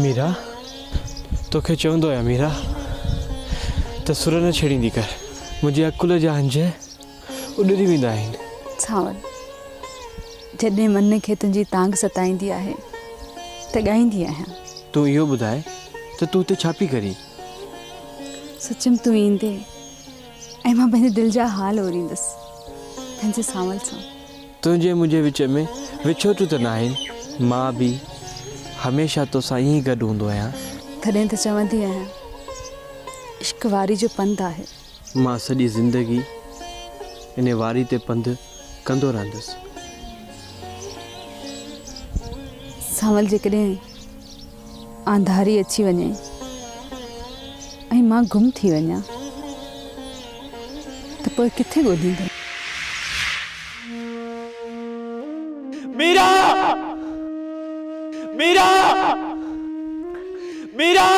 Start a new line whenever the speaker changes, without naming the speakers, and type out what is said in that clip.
मीरा तोखे चवंदो आहियां मीरा त सुर न छेड़ींदी कर। मुंहिंजी अकुल जा हंज उॾरी वेंदा आहिनि।
सावल जॾहिं मन खे तुंहिंजी तांग सताईंदी आहे त ॻाईंदी आहियां।
तूं इहो ॿुधाए त तूं हिते छा पई करीं?
सचिम तूं ईंदे ऐं मां पंहिंजे दिलि जा हाल ओरींदसि पंहिंजे सावल सां।
तुंहिंजे मुंहिंजे विच में विछोटियूं त न आहिनि। मां बि हमेशह तोसां ईअं ई गॾु हूंदो आहियां।
तॾहिं त चवंदी आहियां इश्क वारी जो पंधु आहे।
मां सॼी ज़िंदगी इन वारी ते पंधु कंदो रहंदुसि।
सावल जेकॾहिं आंधारी अची वञे ऐं मां गुम थी वञा त पोइ किथे ॻोल्हींदमि?
मीरा मीरा मीरा